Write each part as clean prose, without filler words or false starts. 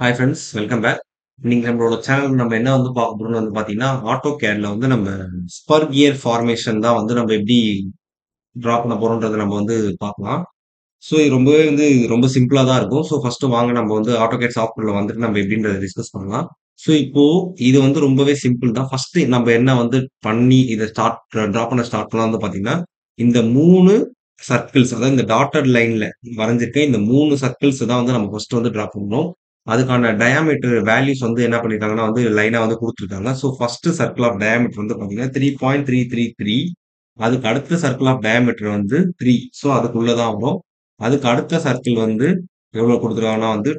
Hi friends, welcome back. இன்னைக்கு நம்மளோட channel நம்ம என்ன வந்து பார்க்க போறோம்னு வந்து பார்த்தீங்கன்னா, ஆட்டோ கேட்ல வந்து நம்ம ஸ்பர் கியர் ஃபார்மேஷன் தான் வந்து நம்ம எப்படி டிரா பண்ண போறோம்ன்றத நம்ம வந்து பார்க்கலாம். ஸோ இது ரொம்பவே வந்து ரொம்ப சிம்பிளா தான் இருக்கும். ஸோ ஃபர்ஸ்ட் வாங்க நம்ம வந்து ஆட்டோகேட் சாஃப்ட்வேர்ல வந்துட்டு நம்ம எப்படின்றத டிஸ்கஸ் பண்ணலாம். ஸோ இப்போ இது வந்து ரொம்பவே சிம்பிள் தான். ஃபர்ஸ்ட் நம்ம என்ன வந்து பண்ணி இத டிரா பண்ண ஸ்டார்ட் பண்ணலாம் வந்து பார்த்தீங்கன்னா, இந்த 3 சர்க்கிள்ஸ் அதாவது இந்த டாட்டட் லைன்ல வரைஞ்சிருக்க இந்த 3 சர்க்கிள்ஸ் தான் வந்து நம்ம ஃபர்ஸ்ட் வந்து டிரா பண்ணணும். அதுக்கான டயாமீட்டர் வேல்யூஸ் வந்து என்ன பண்ணியிருக்காங்கன்னா வந்து லைனா வந்து குடுத்துருக்காங்க. So first circle of diameter வந்து பார்த்தீங்கன்னா 3.333. அதுக்கு அடுத்த சர்க்கிள் ஆஃப் டயாமீட்டர் வந்து 3. ஸோ அதுக்குள்ள தான் வரும். அதுக்கு அடுத்த சர்க்கிள் வந்து எவ்வளவு குடுத்துருக்காங்கன்னா வந்து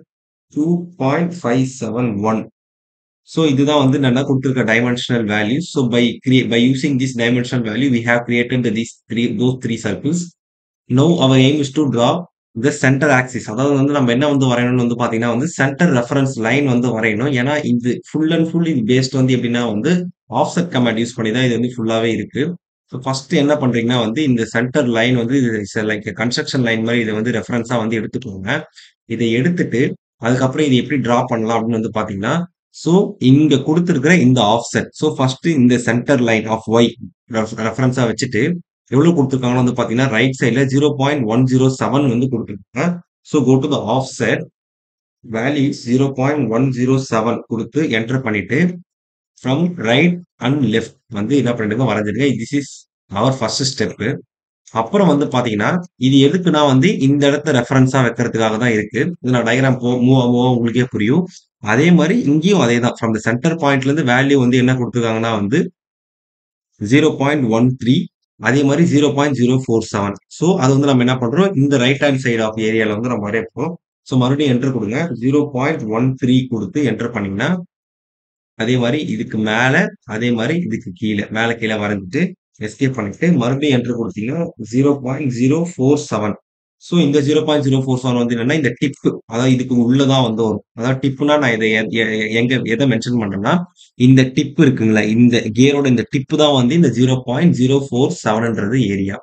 2.571. ஸோ இதுதான் வந்து என்னன்னா குடுத்திருக்க dimensional values. So by using this dimensional value we have created those 3 circles. Now our aim is to draw the centre axis. அதாவது வந்து நம்ம என்ன வந்து வரையணும்னு வந்து பாத்தீங்கன்னா வந்து சென்டர் ரெஃபரன்ஸ் லைன் வந்து வரையணும். ஏன்னா இது ஃபுல் அண்ட் ஃபுல் இது பேஸ்ட் வந்து எப்படின்னா வந்து ஆஃப்செட் கமாண்ட் யூஸ் பண்ணி தான் இது வந்து ஃபுல்லாவே இருக்கு. ஸோ ஃபர்ஸ்ட் என்ன பண்றீங்கன்னா வந்து இந்த சென்டர் லைன் வந்து இது லைக் கன்ஸ்ட்ரக்ஷன் லைன் மாதிரி இதை வந்து ரெஃபரன்ஸா வந்து எடுத்துக்கோங்க. இதை எடுத்துட்டு அதுக்கப்புறம் இது எப்படி டிரா பண்ணலாம் அப்படின்னு வந்து பாத்தீங்கன்னா, ஸோ இங்க கொடுத்திருக்கிற இந்த ஆஃப்செட். ஸோ ஃபர்ஸ்ட் இந்த சென்டர் லைன் ஆஃப் ஒய் ரெஃபரன்ஸா வச்சுட்டு எவ்வளவு கொடுத்துருக்காங்கன்னு வந்து பாத்தீங்கன்னா ரைட் சைட்ல 0.107 வந்து கொடுத்துருக்காங்க. So go to the offset value 0.107 கொடுத்து என்டர் பண்ணிட்டு ஃப்ரம் ரைட் அண்ட் லெஃப்ட் வந்து என்ன பண்ணிடுங்க வரைஞ்சிருங்க. This is our first step. அப்புறம் வந்து பாத்தீங்கன்னா இது எதுக்குன்னா வந்து இந்த இடத்த ரெஃபரன்ஸா வைக்கிறதுக்காக தான் இருக்கு. இது நான் டயக்ராம் மூவ் மூவ் உங்களுக்கே புரியும். அதே மாதிரி இங்கேயும் அதே தான். ஃப்ரம் த சென்டர் பாயிண்ட்ல இருந்து வேல்யூ வந்து என்ன கொடுத்துருக்காங்கன்னா வந்து 0.13. அதே மாதிரி 0.047. ஸோ அது வந்து நம்ம என்ன பண்றோம் இந்த ரைட் ஹேண்ட் சைடு ஆஃப் ஏரியால வந்து நம்ம வரைய போறோம். ஸோ மறுபடியும் என்டர் கொடுங்க. 0.13 கொடுத்து என்டர் பண்ணீங்கன்னா அதே மாதிரி இதுக்கு மேல அதே மாதிரி இதுக்கு கீழே மேல கீழே வரைஞ்சிட்டு எஸ்கேப் பண்ணிட்டு மறுபடியும் என்டர் கொடுத்தீங்கன்னா 0.047. ஸோ இந்த 0.047 வந்து என்னன்னா இந்த டிப் அதாவது இதுக்கு உள்ளதான் வந்து வரும். அதாவது டிப்னா நான் இதை எங்க எதை மென்ஷன் பண்றேன்னா இந்த டிப் இருக்குங்களா இந்த கியரோட இந்த டிப் தான் வந்து இந்த 0.047ன்றது ஏரியா.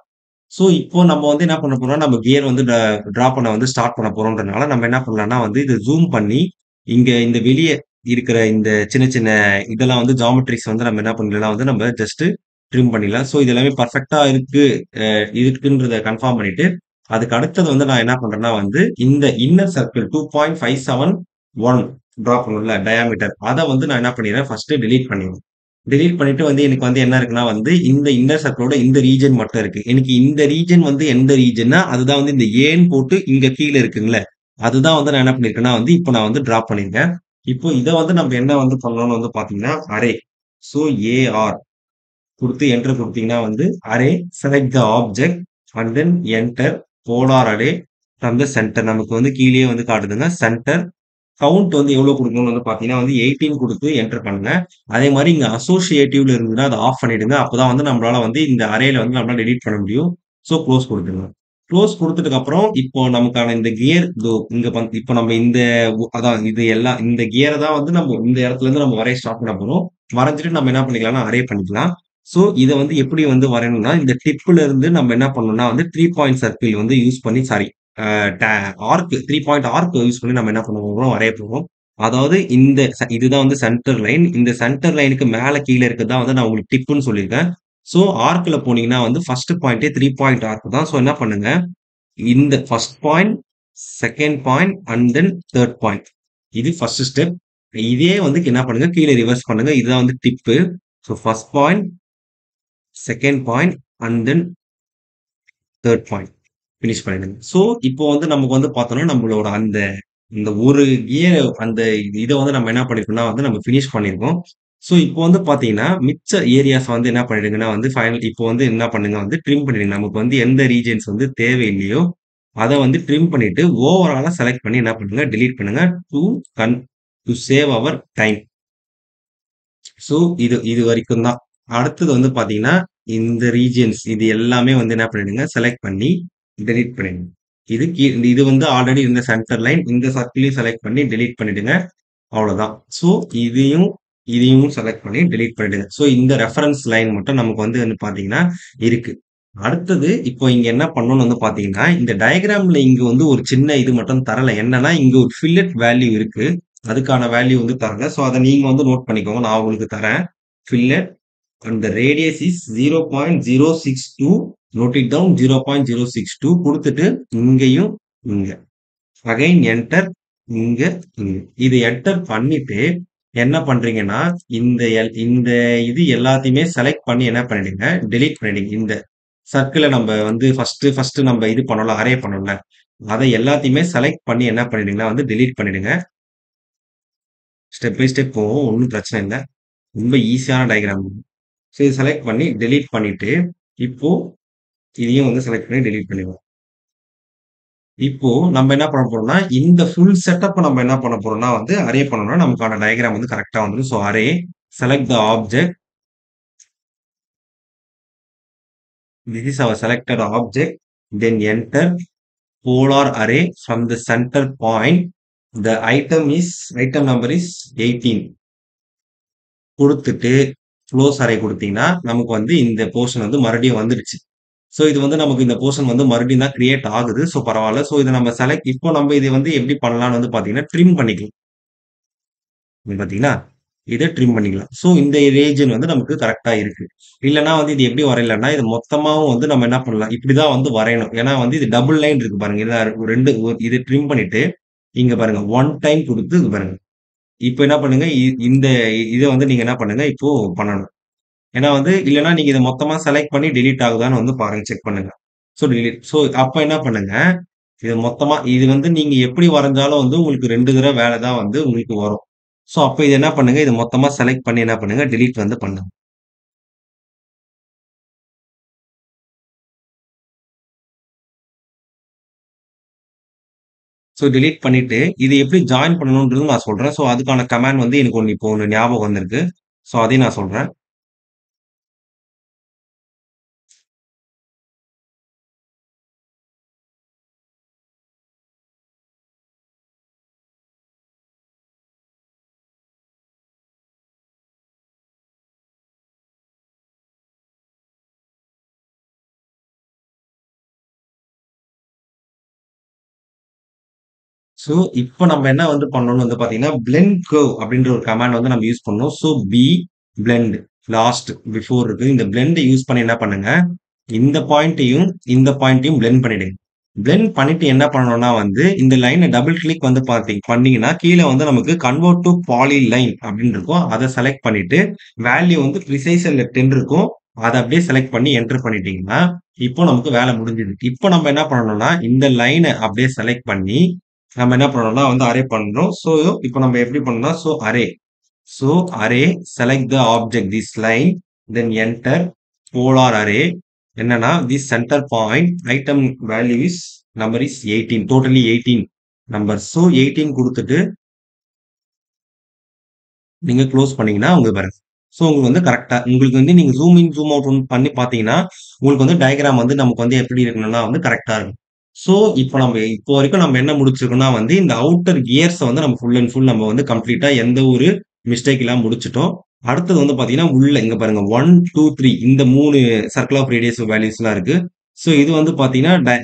ஸோ இப்போ நம்ம வந்து என்ன பண்ண போறோம் நம்ம கியர் வந்து டிரா பண்ண வந்து ஸ்டார்ட் பண்ண போறோம்ன்றனால நம்ம என்ன பண்ணலாம்னா வந்து இதை ஜூம் பண்ணி இங்க இந்த வெளியே இருக்கிற இந்த சின்ன சின்ன இதெல்லாம் வந்து ஜாமெட்ரிக்ஸ் வந்து நம்ம என்ன பண்ணலாம் வந்து நம்ம ஜஸ்ட் ட்ரிம் பண்ணிடலாம். ஸோ இது எல்லாமே பர்ஃபெக்டா இருக்கு இருக்குன்றத கன்ஃபார்ம் பண்ணிட்டு அதுக்கு அடுத்தது வந்து நான் என்ன பண்றேன்னா வந்து இந்த இன்னர் சர்க்கிள் 2.571 டிரா பண்ணல டயாமீட்டர் அதை வந்து நான் என்ன பண்ணிடுறேன் ஃபர்ஸ்ட் delete பண்ணிடுறேன். delete பண்ணிட்டு வந்து எனக்கு வந்து என்ன இருக்குன்னா வந்து இந்த இன்னர் சர்க்கிளோட இந்த ரீஜன் மட்டும் இருக்கு. எனக்கு இந்த ரீஜன் வந்து எந்த ரீஜன்னா அதுதான் வந்து இந்த ஏன்னு போட்டு இங்க கீழே இருக்குங்களே அதுதான் வந்து நான் என்ன பண்ணிருக்கேன்னா வந்து இப்போ நான் வந்து டிரா பண்ணிருக்கேன். இப்போ இதை வந்து நம்ம என்ன வந்து பண்ணணும்னு வந்து பாத்தீங்கன்னா அரே. ஸோ ஏஆர் கொடுத்து என்டர் கொடுத்தீங்கன்னா வந்து array select the object and then enter polar array from the centre நமக்கு வந்து கீழே வந்து காட்டுதுங்க சென்டர் கவுண்ட் வந்து எவ்வளவு கொடுக்கணும்னு வந்து பாத்தீங்கன்னா வந்து 18 கொடுத்து என்டர் பண்ணுங்க. அதே மாதிரி இங்க அசோசியேட்டிவ்ல இருந்ததுன்னா அதை ஆஃப் பண்ணிடுங்க. அப்பதான் வந்து நம்மளால வந்து இந்த அரேல வந்து நம்மளால எடிட் பண்ண முடியும். ஸோ க்ளோஸ் கொடுத்துருங்க. க்ளோஸ் கொடுத்ததுக்கு அப்புறம் இப்போ நமக்கான இந்த கியர் இங்க இப்போ நம்ம இந்த அதான் இது எல்லாம் இந்த கியரை தான் வந்து நம்ம இந்த இடத்துல இருந்து நம்ம வரைய ஸ்டார்ட் பண்ண போறோம். வரைஞ்சிட்டு நம்ம என்ன பண்ணிக்கலாம்னா அரே பண்ணிக்கலாம். ஸோ இதை வந்து எப்படி வந்து வரையணும்னா இந்த டிப்ல இருந்து நம்ம என்ன பண்ணணும்னா வந்து 3 பாயிண்ட் சர்க்கிள் வந்து யூஸ் பண்ணி sorry arc 3 point arc use பண்ணி நம்ம என்ன பண்ணுவோம் வரைய போறோம். அதாவது இந்த இதுதான் வந்து சென்டர் லைன். இந்த சென்டர் லைனுக்கு மேல கீழ இருக்கிறது தான் வந்து நான் உங்களுக்கு டிப்னு சொல்லியிருக்கேன். ஸோ ஆர்க்ல போனீங்கன்னா வந்து ஃபர்ஸ்ட் பாயிண்டே 3 பாயிண்ட் ஆர்க் தான். ஸோ என்ன பண்ணுங்க இந்த first point, second point and then third point. இது ஃபர்ஸ்ட் ஸ்டெப். இதே வந்து என்ன பண்ணுங்க கீழே ரிவர்ஸ் பண்ணுங்க. இதுதான் வந்து tip. So first point, second point and then third point finish பண்ணிடுங்க. ஸோ இப்போ வந்து நமக்கு வந்து பார்த்தோம்னா நம்மளோட அந்த இந்த ஒரு கியர் அந்த இதை வந்து நம்ம என்ன பண்ணிருக்கோம்னா வந்து நம்ம ஃபினிஷ் பண்ணியிருக்கோம். ஸோ இப்போ வந்து பார்த்தீங்கன்னா மிச்ச ஏரியாஸ் வந்து என்ன பண்ணிடுங்கன்னா வந்து ஃபைனல் இப்போ வந்து என்ன பண்ணுங்க வந்து ட்ரிம் பண்ணிடுங்க. நமக்கு வந்து எந்த ரீஜன்ஸ் வந்து தேவையில்லையோ அதை வந்து ட்ரிம் பண்ணிட்டு ஓவராலா செலக்ட் பண்ணி என்ன பண்ணுங்க delete பண்ணுங்க to can to save our time. So இது இது வரைக்கும் தான். அடுத்தது வந்து பார்த்தீங்கன்னா இந்த ரீஜியன்ஸ் இது எல்லாமே வந்து என்ன பண்ணிடுங்க செலக்ட் பண்ணி delete பண்ணிடுங்க. இது வந்து ஆல்ரெடி இருந்த சென்டர் லைன் இந்த சர்க்கிளையும் செலக்ட் பண்ணி delete பண்ணிடுங்க. அவ்வளவுதான். ஸோ இதையும் இதையும் செலக்ட் பண்ணி delete பண்ணிடுங்க. ஸோ இந்த ரெஃபரன்ஸ் லைன் மட்டும் நமக்கு வந்து பாத்தீங்கன்னா இருக்கு. அடுத்தது இப்போ இங்க என்ன பண்ணணும்னு வந்து பாத்தீங்கன்னா இந்த டயகிராம்ல இங்க வந்து ஒரு சின்ன இது மட்டும் தரல. என்னன்னா இங்க ஒரு ஃபில்லட் வேல்யூ இருக்கு. அதுக்கான வேல்யூ வந்து தரல. ஸோ அத நீங்க வந்து நோட் பண்ணிக்கோங்க. நான் உங்களுக்கு தரேன். Fillet and the radius is 0.062. Note it down 0.062 குடுத்துட்டு இங்கேயும் இங்க. அகைன் என்டர் இங்க, இங்க. இது என்டர் பண்ணிட்டு என்ன பண்றீங்கன்னா, இந்த இது எல்லாத்தையுமே செலக்ட் பண்ணி என்ன பண்ணிடுங்க, டெலீட் பண்ணிடுங்க. இந்த சர்க்கிள நம்ப வந்து ஃபர்ஸ்ட் நம்ம இது பண்ணோம்ல, அரே பண்ணோம்ல. அத எல்லாத்தையுமே செலக்ட் பண்ணி என்ன பண்ணிடுங்கன்னா வந்து டெலீட் பண்ணிடுங்க. ஸ்டெப் பை ஸ்டெப் போவோம். ஒண்ணும் பிரச்சனை இல்ல. ரொம்ப ஈஸியான டயகிராம். ஸோ இத செலக்ட் பண்ணி டெலீட் பண்ணிட்டு, இப்போ இதையும் வந்து செலக்ட் பண்ணி டெலீட் பண்ணிருவோம். இப்போ நம்ம என்ன பண்ண போறோம்னா, இந்த ஃபுல் செட்டப் நம்ம என்ன பண்ண போறோம்னா வந்து அரே பண்ணோம்னா, நமக்கான டயகிராம் வந்து கரெக்ட்டா வந்துரும். So array, select the object. This is our selected object. Then enter polar array from the center point. The item number is 18. குடுத்துட்டு க்ளோஸ் அரே குடுத்தீங்கன்னா, நமக்கு வந்து இந்த போர்ஷன் வந்து மறுபடியும் வந்துருச்சு. ஸோ இது வந்து நமக்கு இந்த போர்ஷன் வந்து மறுபடியும் தான் கிரியேட் ஆகுது. ஸோ பரவால்ல. ஸோ இத நம்ம இப்போ நம்ம இத வந்து எப்படி பண்ணலாம்னு வந்து பார்த்தீங்கன்னா, ட்ரிம் பண்ணிக்கலாம். இங்க பார்த்தீங்களா? இத ட்ரிம் பண்ணிக்கலாம். ஸோ இந்த ரீஜியன் வந்து நமக்கு கரெக்ட்டா இருக்கு. இல்லன்னா வந்து இது எப்படி வரையலாம்னா, இது மொத்தமாவும் வந்து நம்ம என்ன பண்ணலாம், இப்படிதான் வந்து வரையணும். ஏன்னா வந்து இது டபுள் லைன் இருக்கு பாருங்க. இதா 2 இது ட்ரிம் பண்ணிட்டு, இங்க பாருங்க 1 டைம் குடுத்து இங்க பாருங்க. இப்ப என்ன பண்ணுங்க, இந்த இத வந்து நீங்க என்ன பண்ணுங்க, இப்போ பண்ணணும். ஏன்னா வந்து இல்லன்னா நீங்க இத மொத்தமா செலக்ட் பண்ணி டெலீட் ஆகுதான்னு வந்து பாருங்க, செக் பண்ணுங்க. So delete. ஸோ அப்ப என்ன பண்ணுங்க, இது மொத்தமா இது வந்து நீங்க எப்படி வரைஞ்சாலும் வந்து உங்களுக்கு 2 தடவ வேலை தான் வந்து உங்களுக்கு வரும். ஸோ அப்ப இது என்ன பண்ணுங்க, இது மொத்தமா செலக்ட் பண்ணி என்ன பண்ணுங்க, டெலீட் வந்து பண்ணுங்க. ஸோ டெலீட் பண்ணிட்டு, இது எப்படி ஜாயின் பண்ணணும்ன்றதும் நான் சொல்றேன். ஸோ அதுக்கான கமாண்ட் வந்து எனக்கு ஒண்ணு ஞாபகம் வந்திருக்கு. ஸோ அதையும் நான் சொல்றேன். ஸோ இப்ப நம்ம என்ன வந்து பண்ணணும்னு வந்து பார்த்தீங்கன்னா, பிளெண்ட் கர்வ் அப்படின்ற ஒரு கமாண்ட் வந்து நம்ம யூஸ் பண்ணணும். ஸோ பிளெண்ட் லாஸ்ட் பிஃபோர் இருக்கு. இந்த பிளெண்ட் யூஸ் பண்ணி என்ன பண்ணுங்க, இந்த பாயிண்ட்டையும், இந்த பாயிண்ட்டையும் பிளெண்ட் பண்ணிடுங்க. பிளெண்ட் பண்ணிட்டு என்ன பண்ணணும்னா வந்து, இந்த லைன டபுள் கிளிக் வந்து பண்ணீங்கன்னா, கீழ வந்து நமக்கு கன்வெர்ட் டூ பாலிலைன் அப்படின்னு இருக்கும். அத செலக்ட் பண்ணிட்டு, வேல்யூ வந்து பிரிசைஸ் அண்ட் லெஃப்ட்ன்னு இருக்கும். அத அப்படியே செலக்ட் பண்ணி என்டர் பண்ணிட்டீங்கன்னா, இப்போ நமக்கு வேலை முடிஞ்சுது. இப்போ நம்ம என்ன பண்ணணும்னா, இந்த லைன அப்படியே செலக்ட் பண்ணி, நம்ம என்ன பண்ணணும்னா வந்து அரே பண்றோம். ஸோ இப்போ நம்ம எப்படி பண்ணணும்னா, array. So array select the object this line, then enter polar array. என்னன்னா, this centre point item value is number is 18. Totally 18 number. So 18 குடுத்துட்டு நீங்க க்ளோஸ் பண்ணீங்கன்னா, உங்க பாருங்க. ஸோ உங்களுக்கு வந்து கரெக்ட்டா உங்களுக்கு வந்து நீங்க ஜூம் இன், ஜூம் அவுட் பண்ணி பார்த்தீங்கன்னா, உங்களுக்கு வந்து டயகிராம் வந்து நமக்கு வந்து எப்படி இருக்கணும்னா வந்து கரெக்ட்டா இருக்கும். ஸோ இப்போ வரைக்கும் நம்ம என்ன முடிச்சிருக்கோம்னா வந்து, இந்த அவுட்டர் கியர்ஸ வந்து நம்ம ஃபுல் அண்ட் ஃபுல் நம்ம வந்து கம்ப்ளீட்டா எந்த ஒரு மிஸ்டேக் இல்லாம முடிச்சுட்டோம். அடுத்தது வந்து பார்த்தீங்கன்னா, உள்ள இங்க பாருங்க 1, 2, 3 இந்த 3 சர்க்கிள் ஆஃப் ரேடியஸ் வேல்யூஸ்லாம் இருக்கு. ஸோ இது வந்து பார்த்தீங்கன்னா,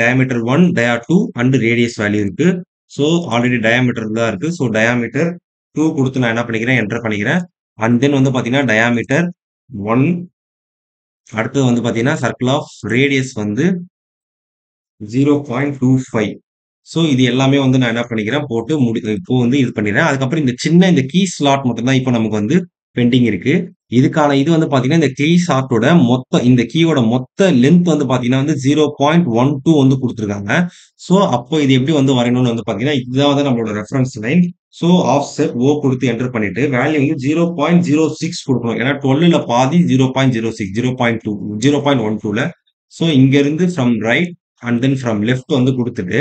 டயாமீட்டர் 1, டயா 2 அண்ட் ரேடியஸ் வேல்யூ இருக்கு. ஸோ ஆல்ரெடி டயாமீட்டர் தான் இருக்கு. ஸோ டயாமீட்டர் 2 குடுத்து நான் என்ன பண்ணிக்கிறேன், என்டர் பண்ணிக்கிறேன். அண்ட் தென் வந்து பார்த்தீங்கன்னா, டயாமீட்டர் 1 அடுத்தது வந்து பார்த்தீங்கன்னா, சர்க்கிள் ஆஃப் ரேடியஸ் வந்து 0.25. ஸோ இது எல்லாமே வந்து நான் என்ன பண்ணிக்கிறேன், போட்டு இப்போ வந்து இது பண்ணிடுறேன். அதுக்கப்புறம் இந்த கீ ஸ்லாட் மட்டும் தான் இப்போ நமக்கு வந்து பெண்டிங் இருக்கு. இதுக்கான இது வந்து பார்த்தீங்கன்னா, இந்த கீ ஸ்லாட்டோட இந்த கீயோட மொத்த லென்த் வந்து பார்த்தீங்கன்னா வந்து 0.12 வந்து குடுத்துருக்காங்க. ஸோ அப்போ இது எப்படி வந்து வரையணும்னு வந்து பார்த்தீங்கன்னா, இதுதான் வந்து நம்மளோட ரெஃபரன்ஸ் லைன். ஸோ ஆஃப்செட் ஓ குடுத்து என்டர் பண்ணிட்டு, வேல்யூ வந்து 0.06 குடுக்கணும். ஏன்னா 12ல பாதி 0.06, 0.2, 0.12ல. ஸோ இங்கருந்து from right and then from left வந்து குடுத்துட்டு,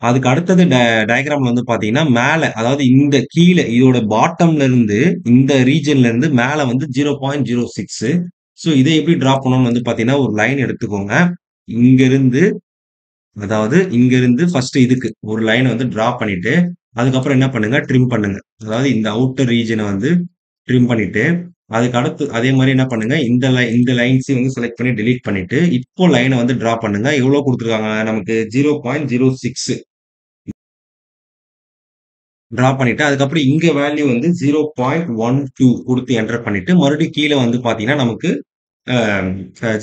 அதுக்கு அடுத்தது டயகிராம்ல வந்து பார்த்தீங்கன்னா, மேல அதாவது இந்த கீழ இதோட பாட்டம்ல இருந்து இந்த ரீஜியன்ல இருந்து மேல வந்து 0.06. ஸோ இத எப்படி டிரா பண்ணணும்னு வந்து பார்த்தீங்கன்னா, ஒரு லைன் எடுத்துக்கோங்க. இங்கிருந்து அதாவது இங்கிருந்து ஃபர்ஸ்ட் இதுக்கு ஒரு லைன் வந்து டிரா பண்ணிட்டு, அதுக்கப்புறம் என்ன பண்ணுங்க, ட்ரிம் பண்ணுங்க. அதாவது இந்த அவுட்டர் ரீஜியன வந்து ட்ரிம் பண்ணிட்டு, அதுக்கு அடுத்து அதே மாரி என்ன பண்ணுங்க, இந்த லைன்ஸையும் வந்து செலக்ட் பண்ணி டெலீட் பண்ணிட்டு, இப்போ லைன வந்து டிரா பண்ணுங்க. எவ்வளோ குடுத்துருக்காங்க நமக்கு 0.06. டிரா பண்ணிட்டு, அதுக்கப்புறம் இங்க வேல்யூ வந்து 0.12 குடுத்து என்டர் பண்ணிட்டு, மறுபடியும் கீழ வந்து பார்த்தீங்கன்னா, நமக்கு அ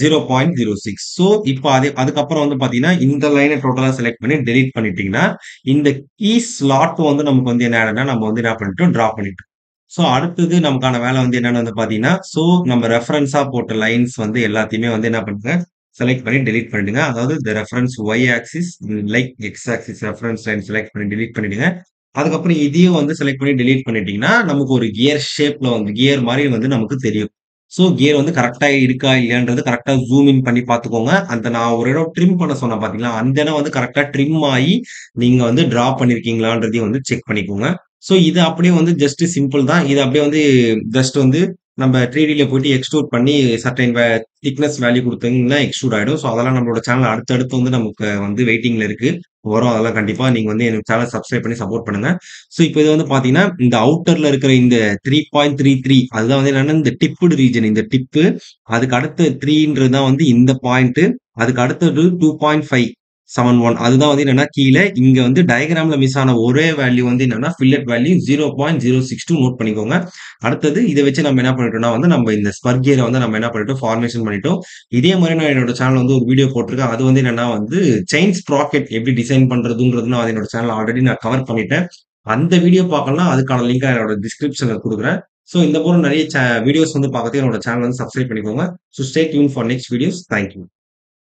0.06. ஸோ, இப்ப அதுக்கப்புறம் வந்து பார்த்தீங்கன்னா, இந்த லைன டோட்டலா செலக்ட் பண்ணி டெலீட் பண்ணிட்டீங்கன்னா, இந்த கீ ஸ்லாட் வந்து நமக்கு வந்து என்ன ஆயிடும்னா, நம்ம வந்து என்ன பண்ணிட்டோம், டிரா பண்ணிட்டோம். ஸோ, அடுத்தது நமக்கான வேலை வந்து என்னன்னு வந்து பார்த்தீங்கன்னா, ஸோ நம்ம ரெஃபரன்ஸா போட்ட லைன்ஸ் வந்து எல்லாத்தையுமே வந்து என்ன பண்ணுங்க, செலக்ட் பண்ணி டெலீட் பண்ணிடுங்க. அதாவது the reference Y axis like X axis reference line select பண்ணி டெலீட் பண்ணிடுங்க. அதுக்கப்புறம் இதையும் வந்து செலக்ட் பண்ணி டெலீட் பண்ணிட்டீங்கன்னா, நமக்கு ஒரு கியர் ஷேப்ல வந்து கியர் மாரி வந்து நமக்கு தெரியும். ஸோ கியர் வந்து கரெக்ட்டா இருக்கா, இல்லையான்றது கரெக்ட்டா ஜூம் இன் பண்ணி பார்த்துக்கோங்க. அந்த நான் ஒரு இடம் ட்ரிம் பண்ண சொன்னேன் பார்த்தீங்களா? அந்த இடம் வந்து கரெக்ட்டா ட்ரிம் ஆயி, நீங்க வந்து டிரா பண்ணியிருக்கீங்களான்றதையும் வந்து செக் பண்ணிக்கோங்க. ஸோ இது அப்படியே வந்து ஜஸ்ட் சிம்பிள் தான். இது அப்படியே வந்து ஜஸ்ட் வந்து நம்ம 3Dல போயிட்டு எக்ஸ்ட்ரூட் பண்ணி சர்டைன் திக்னஸ் வேல்யூ குடுத்தீங்கன்னா எக்ஸ்ட்ரூட் ஆயிடும். ஸோ அதெல்லாம் நம்மளோட சேனல் அடுத்தடுத்து வந்து நமக்கு வந்து வெயிட்டிங்ல இருக்கு. வரும் அதெல்லாம் கண்டிப்பா நீங்க வந்து எனக்கு சேனல் சப்ஸ்கிரைப் பண்ணி சப்போர்ட் பண்ணுங்க. ஸோ இப்ப இது வந்து பார்த்தீங்கன்னா, இந்த அவுட்டர்ல இருக்கிற இந்த 3.33 அதுதான் வந்து என்னன்னா, இந்த டிப்டு ரீஜன் இந்த டிப்பு. அதுக்கு அடுத்து 3ன்றது தான் வந்து இந்த பாயிண்ட். அதுக்கு அடுத்தது 2.571 அதுதான் வந்து என்னன்னா கீழ. இங்க வந்து டயகிராம்ல மிஸ் ஆன ஒரே வேல்யூ வந்து என்னன்னா, ஃபில்லட் வேல்யூ 0.062 நோட் பண்ணிக்கோங்க. அடுத்தது இத வச்சு நம்ம என்ன பண்ணிட்டோம்னா வந்து, நம்ம இந்த ஸ்பர் கியர வந்து நம்ம என்ன பண்ணிட்டோம், ஃபார்மேஷன் பண்ணிட்டோம். இதே மாரி நான் என்னோட சேனல்ல வந்து ஒரு வீடியோ போட்டிருக்கேன். அது வந்து என்னன்னா வந்து, செயின் ஸ்ப்ராக்கெட் எப்படி டிசைன் பண்றதுங்கிறது நான் என்னோட சேனல்ல ஆல்ரெடி நான் கவர் பண்ணிட்டேன். அந்த வீடியோ பார்க்கணும்னா, அதுக்கான லிங்க் என்னோட டிஸ்கிரிப்ஷன்ல குடுக்குறேன். ஸோ இந்த போல நெறைய வீடியோஸ் வந்து பார்க்கறதுக்கு என்னோட சேனல் வந்து சப்ஸ்கிரைப் பண்ணிக்கோங்க. So stay tune for next videos. Thank you.